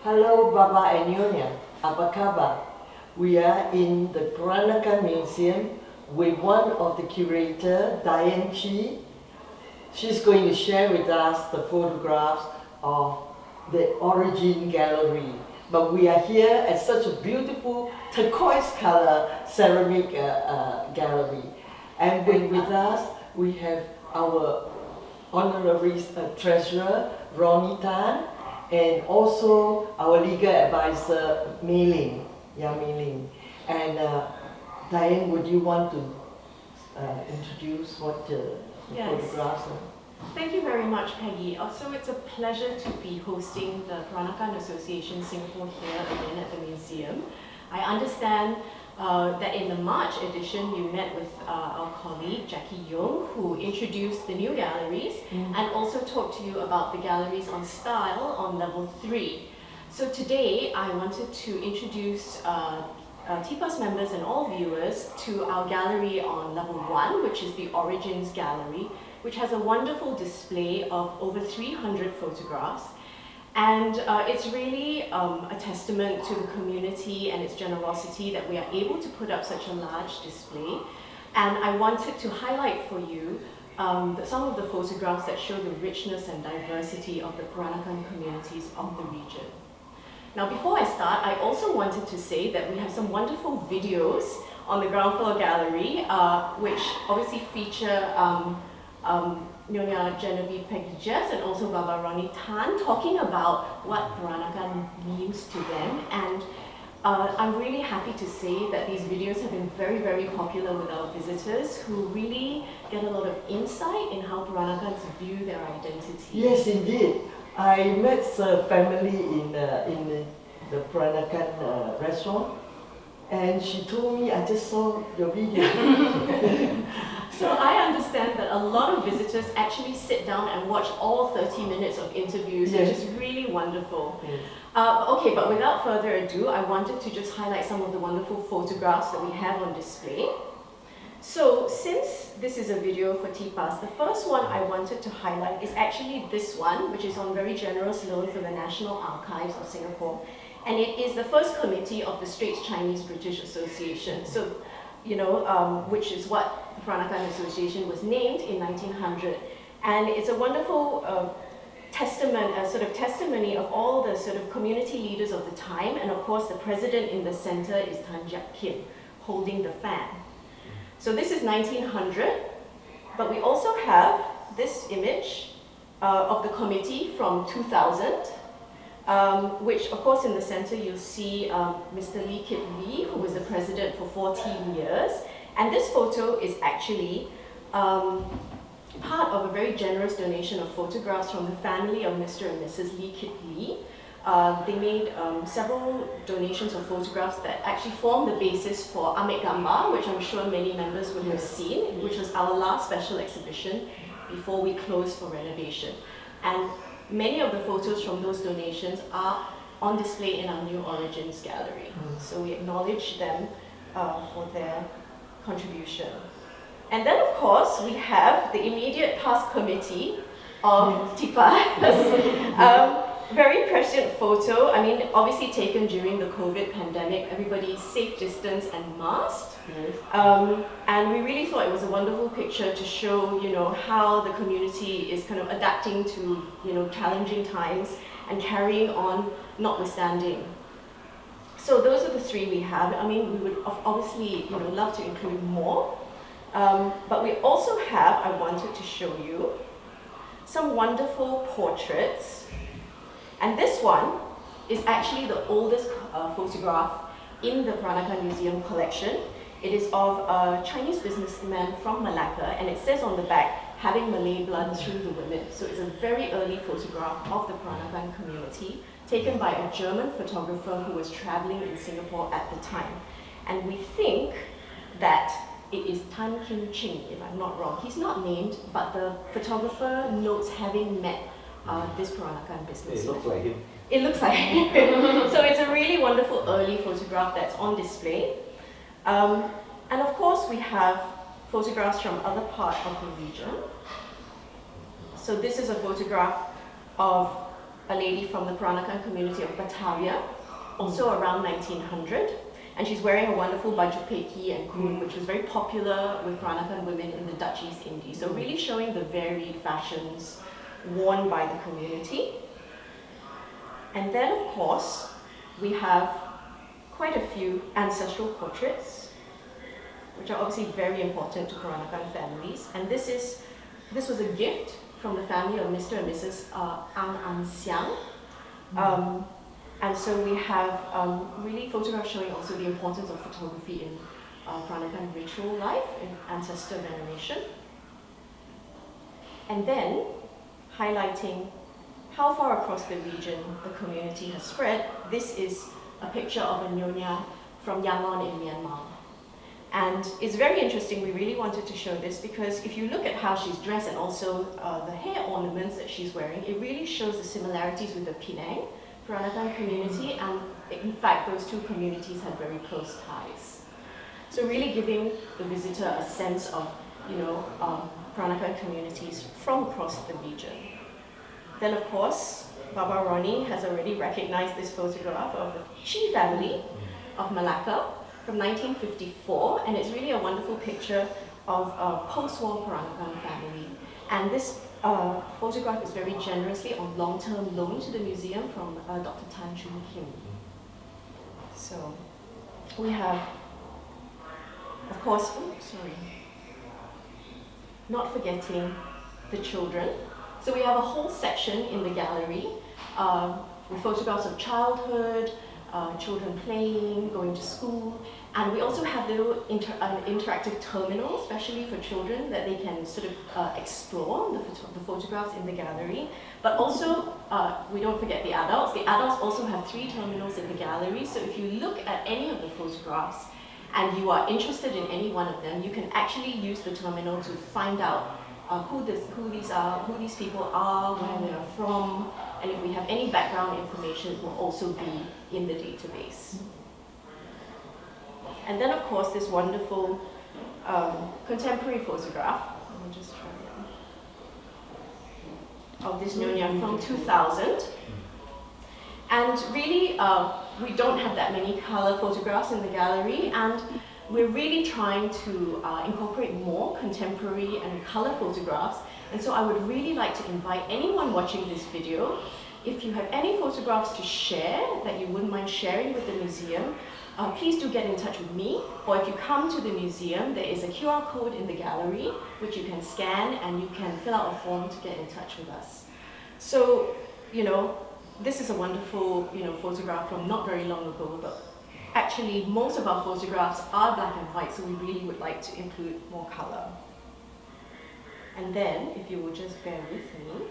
Hello, Baba and Nyonya. Apa kabar? We are in the Peranakan Museum with one of the curator, Diane Chee. She's going to share with us the photographs of the origin gallery. But we are here at such a beautiful turquoise color ceramic gallery. And with us, we have our Honorary Treasurer, Ronney, and also our legal advisor, Ling. And Diane, would you want to introduce what the photographs are? Thank you very much, Peggy. Also, it's a pleasure to be hosting the Peranakan Association Singapore here again at the museum. I understand that in the March edition you met with our colleague Jackie Young, who introduced the new galleries and also talked to you about the galleries on style on level 3. So today I wanted to introduce TPAS members and all viewers to our gallery on level 1, which is the Origins Gallery, which has a wonderful display of over 300 photographs. And it's really a testament to the community and its generosity that we are able to put up such a large display. And I wanted to highlight for you some of the photographs that show the richness and diversity of the Peranakan communities of the region. Now, before I start, I also wanted to say that we have some wonderful videos on the ground floor gallery, which obviously feature Nyonya Genevieve, Peggy and also Baba Nyonya talking about what Peranakan means to them. And I'm really happy to say that these videos have been very, very popular with our visitors, who really get a lot of insight in how Peranakans view their identity. Yes, indeed. I met a family in the Peranakan restaurant, and she told me, I just saw your video. So I understand that a lot of visitors actually sit down and watch all 30 minutes of interviews, which is really wonderful. Yes. Okay, but without further ado, I wanted to just highlight some of the wonderful photographs that we have on display. So since this is a video for TPAS, the first one I wanted to highlight is actually this one, which is on very generous loan from the National Archives of Singapore. And it is the first committee of the Straits Chinese-British Association. So, you know, which is what the Peranakan Association was named in 1900. And it's a wonderful testament, a sort of testimony of all the sort of community leaders of the time. And of course, the president in the center is Tan Jiak Kim, holding the fan. So this is 1900, but we also have this image of the committee from 2000, which of course in the center you'll see Mr. Lee Kip Lee, who was the president for 14 years. And this photo is actually part of a very generous donation of photographs from the family of Mr. and Mrs. Lee Kip Lee. They made several donations of photographs that actually form the basis for Amek Gambar, which I'm sure many members would have seen, which was our last special exhibition before we closed for renovation. And many of the photos from those donations are on display in our new Origins Gallery. So we acknowledge them for their contribution. And then of course we have the immediate past committee of TPAS. Very prescient photo. I mean, obviously taken during the COVID pandemic, everybody's safe distance and masked. And we really thought it was a wonderful picture to show, you know, how the community is kind of adapting to, you know, challenging times and carrying on notwithstanding. So those are the three we have. I mean, we would obviously, you know, love to include more. But we also have, I wanted to show you, some wonderful portraits. And this one is actually the oldest photograph in the Peranakan Museum collection. It is of a Chinese businessman from Melaka, and it says on the back, having Malay blood through the women. So it's a very early photograph of the Peranakan community, taken by a German photographer who was traveling in Singapore at the time. And we think that it is Tan Kim Ching, if I'm not wrong. He's not named, but the photographer notes having met this Peranakan businessman. It looks like him. It looks like him. So it's a really wonderful early photograph that's on display. And of course we have photographs from other parts of the region. So this is a photograph of a lady from the Peranakan community of Batavia, also around 1900. And she's wearing a wonderful baju Peggy and kun, which was very popular with Peranakan women in the Dutch East Indies. So really showing the varied fashions worn by the community. And then, of course, we have quite a few ancestral portraits, which are obviously very important to Peranakan families. And this was a gift from the family of Mr. and Mrs. Ang Siang. And so we have really photographs showing also the importance of photography in Peranakan ritual life, in ancestor veneration. And then highlighting how far across the region the community has spread. This is a picture of a Nyonya from Yangon in Myanmar. And it's very interesting, we really wanted to show this because if you look at how she's dressed and also the hair ornaments that she's wearing, it really shows the similarities with the Penang Peranakan community, and in fact those two communities had very close ties. So really giving the visitor a sense of, Peranakan communities from across the region. Then of course, Baba Ronney has already recognized this photograph of the Chee family of Melaka from 1954, and it's really a wonderful picture of a post-war Peranakan family. And this photograph is very generously on long-term loan to the museum from Dr. Tan Chun Kim. So we have, of course, not forgetting the children. So we have a whole section in the gallery with photographs of childhood, children playing, going to school, and we also have little interactive terminals, especially for children, that they can sort of explore the photographs in the gallery. But also, we don't forget the adults. The adults also have 3 terminals in the gallery, so if you look at any of the photographs and you are interested in any one of them, you can actually use the terminal to find out who these people are, where they are from, and if we have any background information, it will also be in the database. And then, of course, this wonderful contemporary photograph. Let me just try it. Of this Nyonya from 2000. And really, we don't have that many color photographs in the gallery, and we're really trying to incorporate more contemporary and color photographs. And so I would really like to invite anyone watching this video, if you have any photographs to share that you wouldn't mind sharing with the museum, please do get in touch with me. Or if you come to the museum, there is a QR code in the gallery which you can scan and you can fill out a form to get in touch with us. So, this is a wonderful, photograph from not very long ago, but actually most of our photographs are black and white, so we really would like to include more color. And then, if you will just bear with me.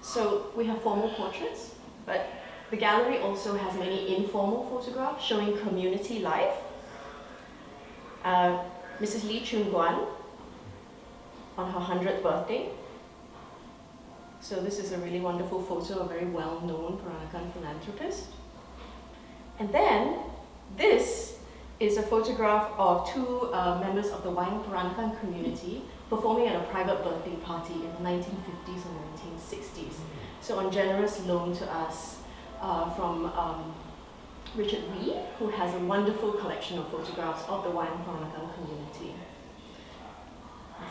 So we have formal portraits, but the gallery also has many informal photographs showing community life. Mrs. Lee Chun Guan on her 100th birthday. So this is a really wonderful photo, a very well-known Peranakan philanthropist. And then this is a photograph of 2 members of the Wayang Peranakan community performing at a private birthday party in the 1950s and 1960s. So on generous loan to us from Richard Wee, who has a wonderful collection of photographs of the Wayang Peranakan community.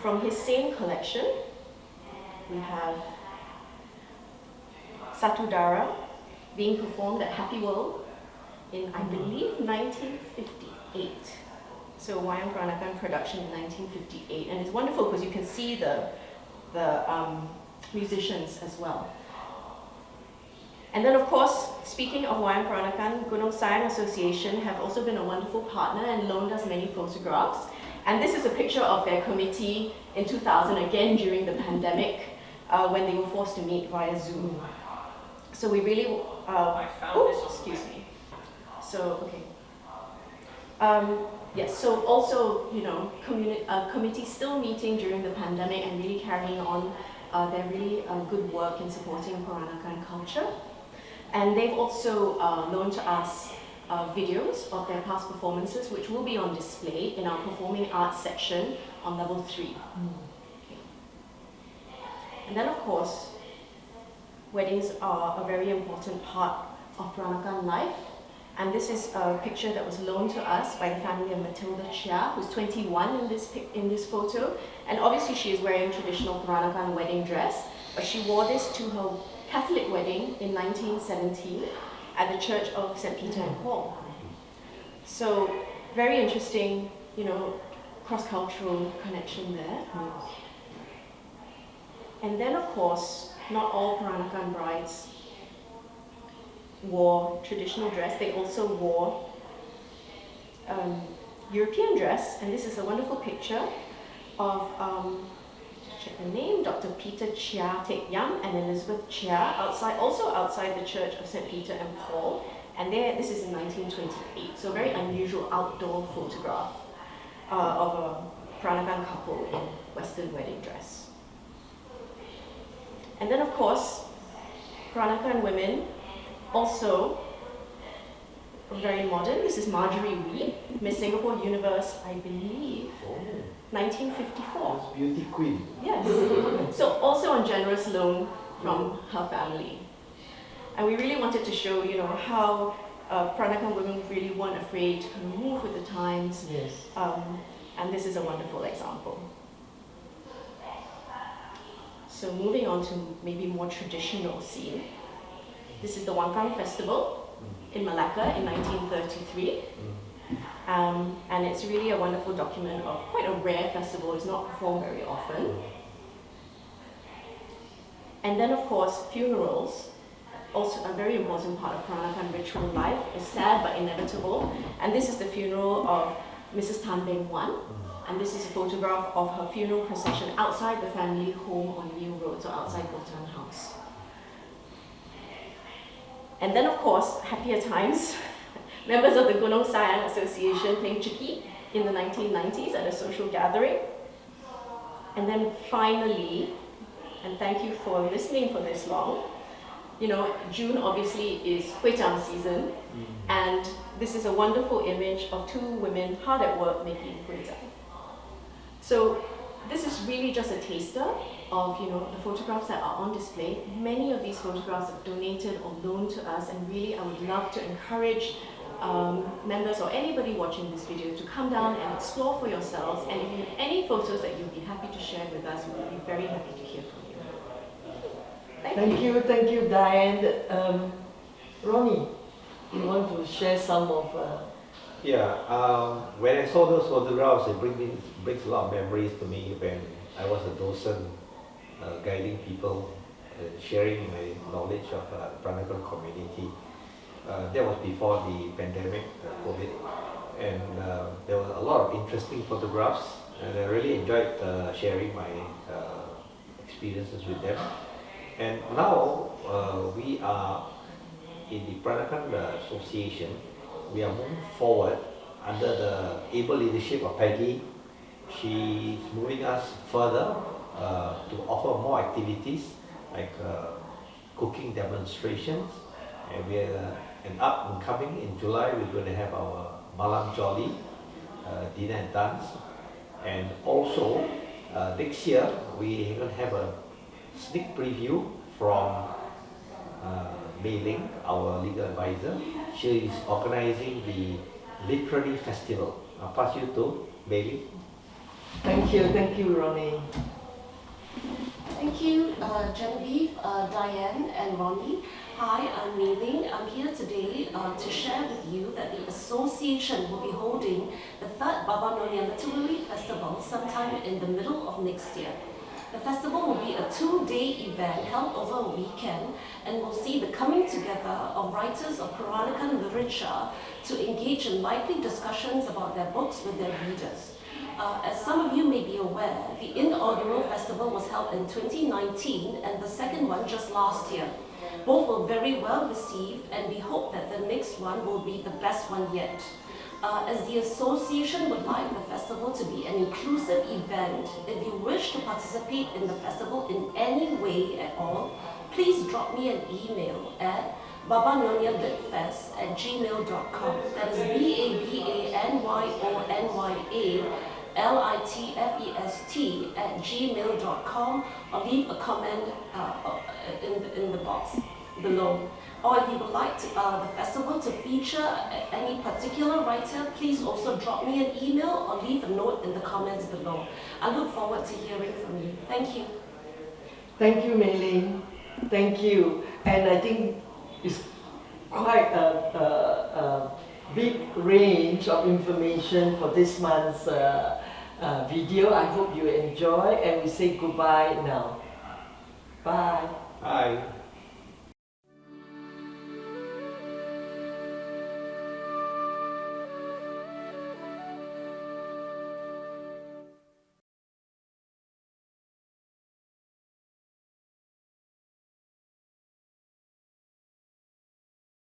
From his same collection, we have Satudara being performed at Happy World in, I believe, 1958. So Wayang Peranakan production in 1958, and it's wonderful because you can see the musicians as well. And then, of course, speaking of Wayang Peranakan, Gunung Sayang Association have also been a wonderful partner and loaned us many photographs. And this is a picture of their committee in 2000, again during the pandemic, when they were forced to meet via Zoom. So we really, excuse me. So, okay. Yes, so also, committee still meeting during the pandemic and really carrying on their really good work in supporting Peranakan culture. And they've also loaned to us videos of their past performances, which will be on display in our performing arts section on level 3. Okay. And then, of course, weddings are a very important part of Peranakan life. And this is a picture that was loaned to us by the family of Matilda Chee, who's 21 in this photo. And obviously she is wearing traditional Peranakan wedding dress, but she wore this to her Catholic wedding in 1917 at the Church of St. Peter and Paul. So very interesting, you know, cross-cultural connection there. And then of course, not all Peranakan brides wore traditional dress. They also wore European dress, and this is a wonderful picture of, check the name, Dr. Peter Chee Yam and Elizabeth Chee, also outside the Church of St. Peter and Paul, and this is in 1928, so a very unusual outdoor photograph of a Peranakan couple in Western wedding dress. And then of course, Peranakan women also very modern. This is Marjorie Wee, Miss Singapore Universe, I believe, 1954. That's beauty queen. Yes. So also on generous loan from her family. And we really wanted to show, you know, how Peranakan women really weren't afraid to kind of move with the times. Yes. And this is a wonderful example. So moving on to maybe more traditional scene. This is the Wangkang Festival in Melaka in 1933. And it's really a wonderful document of quite a rare festival. It's not performed very often. And then of course, funerals, also a very important part of Peranakan ritual life, is sad but inevitable. And this is the funeral of Mrs. Tan Beng Wan. And this is a photograph of her funeral procession outside the family home on New Road, so outside Botan House. And then of course, happier times. Members of the Gunung Sayang Association playing Chee in the 1990s at a social gathering. And then finally, and thank you for listening for this long, you know, June obviously is Huichang season, and this is a wonderful image of two women hard at work making huichang. So this is really just a taster of, you know, the photographs that are on display. Many of these photographs are donated or loaned to us, and really I would love to encourage members or anybody watching this video to come down and explore for yourselves. And if you have any photos that you'd be happy to share with us, we would be very happy to hear from you. Thank you, Diane. Ronney, you want to share some of... When I saw those photographs, it brings a lot of memories to me when I was a docent, guiding people, sharing my knowledge of the Peranakan community. That was before the pandemic, COVID, and there was a lot of interesting photographs, and I really enjoyed sharing my experiences with them. And now we are in the Peranakan Association. We are moving forward under the able leadership of Peggy. She's moving us further to offer more activities like cooking demonstrations, and we are up and coming in July. We're going to have our Malam Jolly dinner and dance, and also next year we will have a sneak preview from Ling, our legal advisor. She is organizing the literary festival. I'll pass you to Ling. Thank you, Ronney. Thank you, Genevieve, Diane, and Ronney. Hi, I'm Ling. I'm here today to share with you that the association will be holding the third Baba Nyonya Literary Festival sometime in the middle of next year. The festival will be a 2-day event held over a weekend and will see the coming together of writers of Peranakan literature to engage in lively discussions about their books with their readers. As some of you may be aware, the inaugural festival was held in 2019 and the second one just last year. Both were very well received, and we hope that the next one will be the best one yet. As the association would like the festival to be an inclusive event, if you wish to participate in the festival in any way at all, please drop me an email at babanonyalitfest@gmail.com. That is BABANYONYA litfest@gmail.com, or leave a comment in the box below. Or if you would like the festival to feature any particular writer, please also drop me an email or leave a note in the comments below. I look forward to hearing from you. Thank you. Thank you, Mei Ling. Thank you. And I think it's quite a big range of information for this month's video. I hope you enjoy, and we say goodbye now. Bye. Bye.